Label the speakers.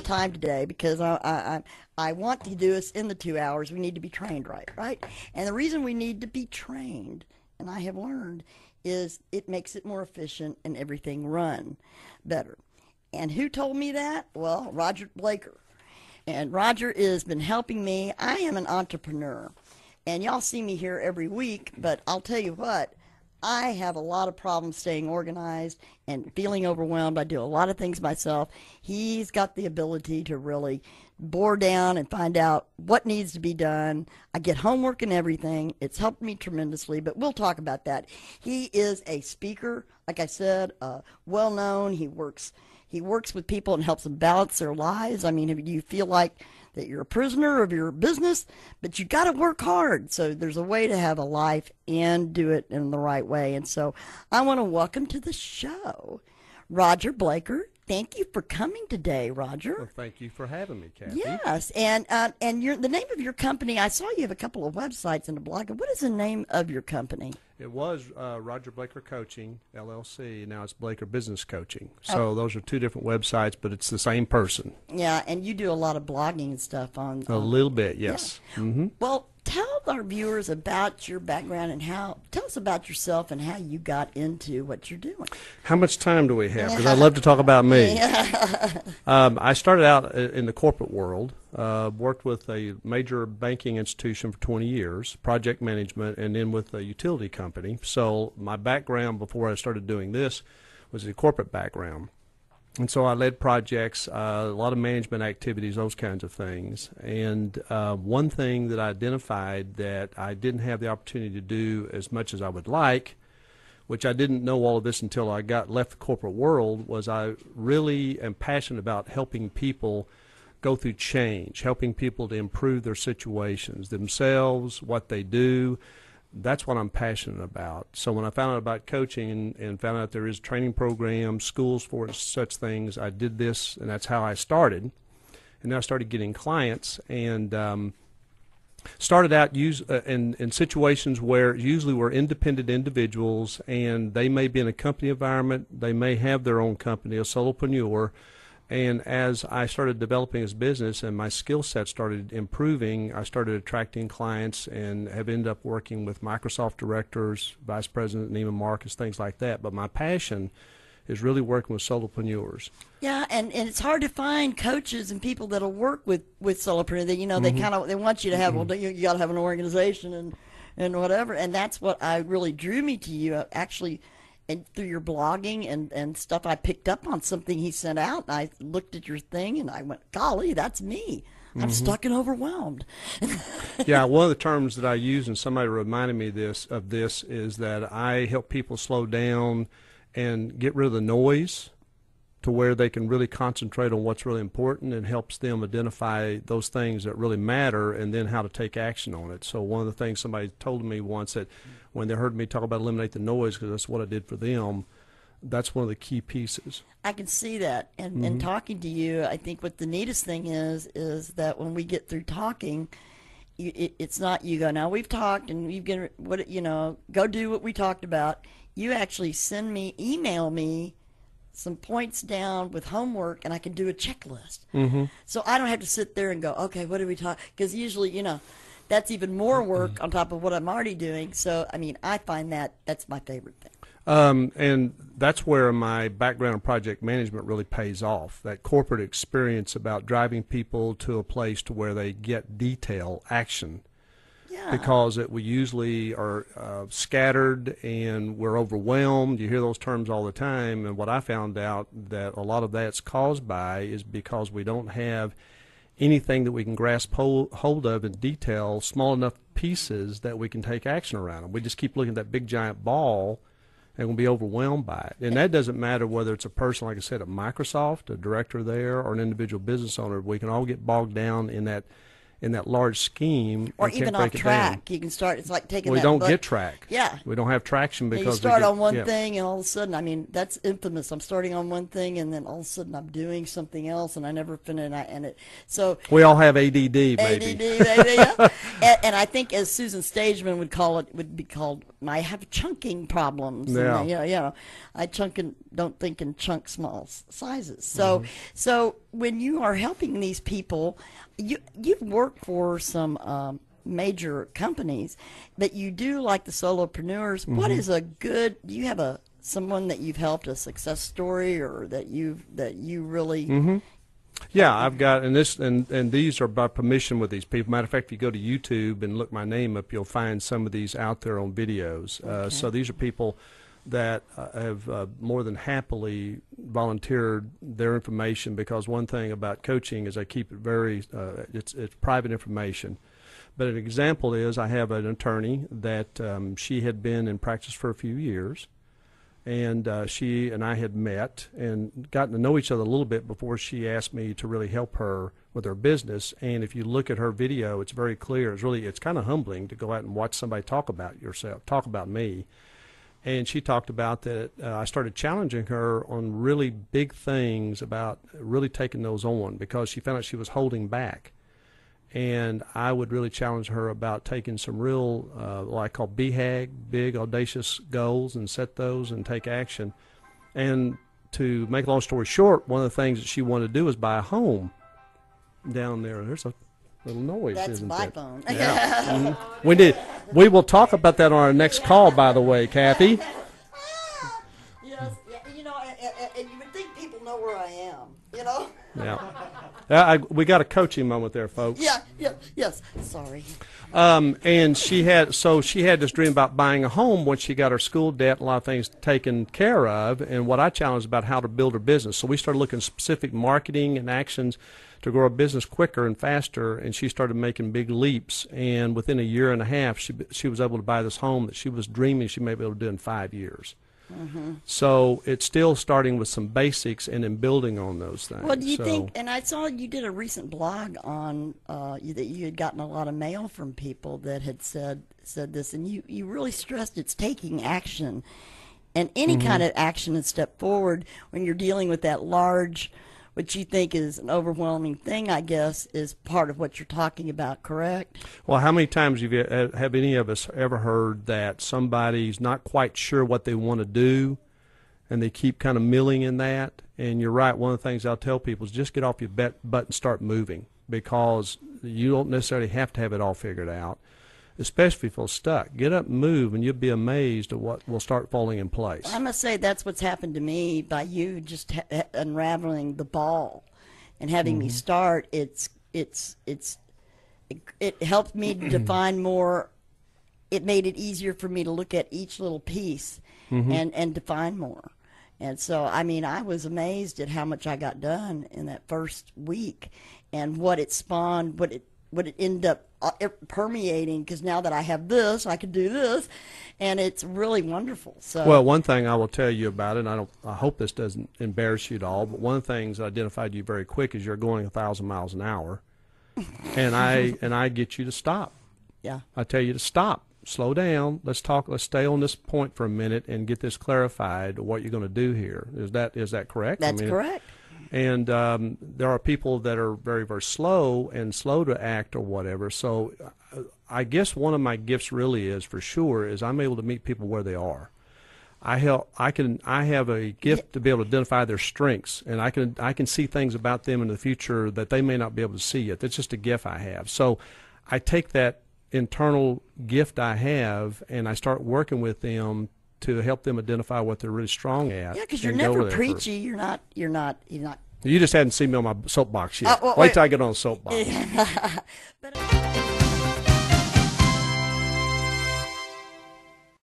Speaker 1: time today because I want to do this in the 2 hours. We need to be trained right? And the reason we need to be trained, and I have learned, is it makes it more efficient and everything run better. And who told me that? Well, Rodger Blaker. And Rodger has been helping me. I am an entrepreneur. And y'all see me here every week, but I'll tell you what, I have a lot of problems staying organized and feeling overwhelmed. I do a lot of things myself. He's got the ability to really bore down and find out what needs to be done. I get homework and everything. It's helped me tremendously, but we'll talk about that. He is a speaker, like I said, well known. He works with people and helps them balance their lives. I mean, if you feel like that you're a prisoner of your business, but you got to work hard. So there's a way to have a life and do it in the right way. And so I want to welcome to the show Rodger Blaker. Thank you for coming today, Rodger.
Speaker 2: Well, thank you for having me, Kathy.
Speaker 1: Yes, and the name of your company, I saw you have a couple of websites and a blog. What is the name of your company?
Speaker 2: It was Rodger Blaker Coaching, LLC. Now it's Blaker Business Coaching. So those are two different websites, but it's the same person.
Speaker 1: Yeah, and you do a lot of blogging and stuff on...
Speaker 2: A little bit, yes.
Speaker 1: Yeah.
Speaker 2: Mm-hmm.
Speaker 1: Well, tell our viewers about your background and tell us about yourself and how you got into what you're doing.
Speaker 2: How much time do we have? Because I'd love to talk about me.
Speaker 1: Yeah.
Speaker 2: I started out in the corporate world, worked with a major banking institution for 20 years, project management, and then with a utility company. So my background before I started doing this was a corporate background. And so I led projects, a lot of management activities, those kinds of things. And one thing that I identified that I didn't have the opportunity to do as much as I would like, which I didn't know all of this until I left the corporate world, was I really am passionate about helping people go through change, helping people to improve their situations, themselves, what they do. That's what I'm passionate about. So when I found out about coaching and found out there is training programs, schools for such things, I did this, and that's how I started. And then I started getting clients and started out in situations where usually we're independent individuals, and they may be in a company environment, they may have their own company, a solopreneur. And as I started developing this business and my skill set started improving, I started attracting clients and have ended up working with Microsoft directors, vice president Neiman Marcus, things like that. But my passion is really working with solopreneurs.
Speaker 1: Yeah, and it's hard to find coaches and people that'll work with solopreneurs. They want you to have, well, you got to have an organization and whatever. And that's what really drew me to you, actually. And through your blogging and stuff, I picked up on something he sent out, and I looked at your thing, and I went, golly, that's me. I'm stuck and overwhelmed.
Speaker 2: Yeah, one of the terms that I use, and somebody reminded me of this, is that I help people slow down and get rid of the noise to where they can really concentrate on what's really important, and helps them identify those things that really matter and then how to take action on it. So one of the things somebody told me once, that when they heard me talk about eliminate the noise, because that's what I did for them, that's one of the key pieces. I
Speaker 1: can see that. And talking to you, I think what the neatest thing is that when we get through talking, it's not you go, now we've talked and we've go do what we talked about. You actually email me some points down with homework, and I can do a checklist. So I don't have to sit there and go, okay, what do we talk? Because usually, that's even more work on top of what I'm already doing. So, I mean, I find that's my favorite thing.
Speaker 2: And that's where my background in project management really pays off. That corporate experience about driving people to a place to where they get detail action. Yeah. Because we usually are scattered and we're overwhelmed. You hear those terms all the time, and what I found out that a lot of that's caused by is because we don't have anything that we can grasp hold of in detail, small enough pieces that we can take action around them. We just keep looking at that big giant ball and we'll be overwhelmed by it. And that doesn't matter whether it's a person, like I said, at Microsoft, a director there, or an individual business owner. We can all get bogged down in that large scheme,
Speaker 1: or even off track. You can start. It's like taking.
Speaker 2: We don't get track.
Speaker 1: Yeah,
Speaker 2: we don't have traction because
Speaker 1: you start on one thing, and all of a sudden, I mean, that's infamous. I'm starting on one thing, and then all of a sudden, I'm doing something else, and I never finish. So
Speaker 2: we all have ADD, maybe.
Speaker 1: ADD, maybe. Yeah. And I think, as Susan Stageman would be called I have chunking problems.
Speaker 2: Yeah.
Speaker 1: And, I chunk and don't think in chunk small sizes. So, so when you are helping these people, you've worked for some major companies, but you do like the solopreneurs. What is a good? Do you have someone that you've helped, a success story, or that you really?
Speaker 2: Yeah, I've got, and these are by permission with these people. Matter of fact, if you go to YouTube and look my name up, you'll find some of these out there on videos. So these are people that have more than happily volunteered their information, because one thing about coaching is I keep it very, it's private information. But an example is I have an attorney that she had been in practice for a few years. And she and I had met and gotten to know each other a little bit before she asked me to really help her with her business. And if you look at her video, it's very clear. It's kind of humbling to go out and watch somebody talk about me. And she talked about that I started challenging her on really big things about really taking those on, because she found out she was holding back. And I would really challenge her about taking some real, what I call BHAG, big audacious goals, and set those and take action. And to make a long story short, one of the things that she wanted to do is buy a home down there. There's a little noise,
Speaker 1: That's
Speaker 2: isn't
Speaker 1: my
Speaker 2: there?
Speaker 1: phone.
Speaker 2: Yeah. We will talk about that on our next call, by the way, Kathy.
Speaker 1: Yes, and you would think people know where I am,
Speaker 2: Yeah. We got a coaching moment there, folks.
Speaker 1: Yes. Sorry.
Speaker 2: And she had this dream about buying a home once she got her school debt, a lot of things taken care of, and what I challenged about how to build her business. So we started looking at specific marketing and actions to grow her business quicker and faster, and she started making big leaps. And within a year and a half, she was able to buy this home that she was dreaming she may be able to do in 5 years. So it's still starting with some basics and then building on those things.
Speaker 1: Well, do you think, and I saw you did a recent blog on that you had gotten a lot of mail from people that had said this, and you really stressed it's taking action, and any kind of action and step forward when you're dealing with that large, what you think is an overwhelming thing, I guess, is part of what you're talking about, correct?
Speaker 2: Well, how many times have any of us ever heard that somebody's not quite sure what they want to do, and they keep kind of milling in that? And you're right, one of the things I'll tell people is just get off your butt and start moving, because you don't necessarily have to have it all figured out, especially if you feel stuck. Get up and move, and you'll be amazed at what will start falling in place.
Speaker 1: I must say that's what's happened to me by you just unraveling the ball and having me start. It helped me to define more. It made it easier for me to look at each little piece and define more. And so, I mean, I was amazed at how much I got done in that first week, and what it spawned, what it ended up permeating, because now that I have this, I can do this, and it's really wonderful. So,
Speaker 2: well, one thing I will tell you about it, and I hope this doesn't embarrass you at all, but one of the things I identified you very quick is you're going 1,000 miles an hour, and I get you to stop.
Speaker 1: Yeah.
Speaker 2: I tell you to stop, slow down, let's stay on this point for a minute and get this clarified, what you're going to do here. Is that correct?
Speaker 1: That's correct.
Speaker 2: And there are people that are very, very slow to act or whatever. So I guess one of my gifts really is, for sure, is I'm able to meet people where they are. I have a gift to be able to identify their strengths, and I can see things about them in the future that they may not be able to see yet. That's just a gift I have. So I take that internal gift I have, and I start working with them to help them identify what they're really strong at.
Speaker 1: Yeah, because you're never preachy. You're not.
Speaker 2: You just hadn't seen me on my soapbox yet.
Speaker 1: Well,
Speaker 2: wait till I get on the soapbox.
Speaker 1: But,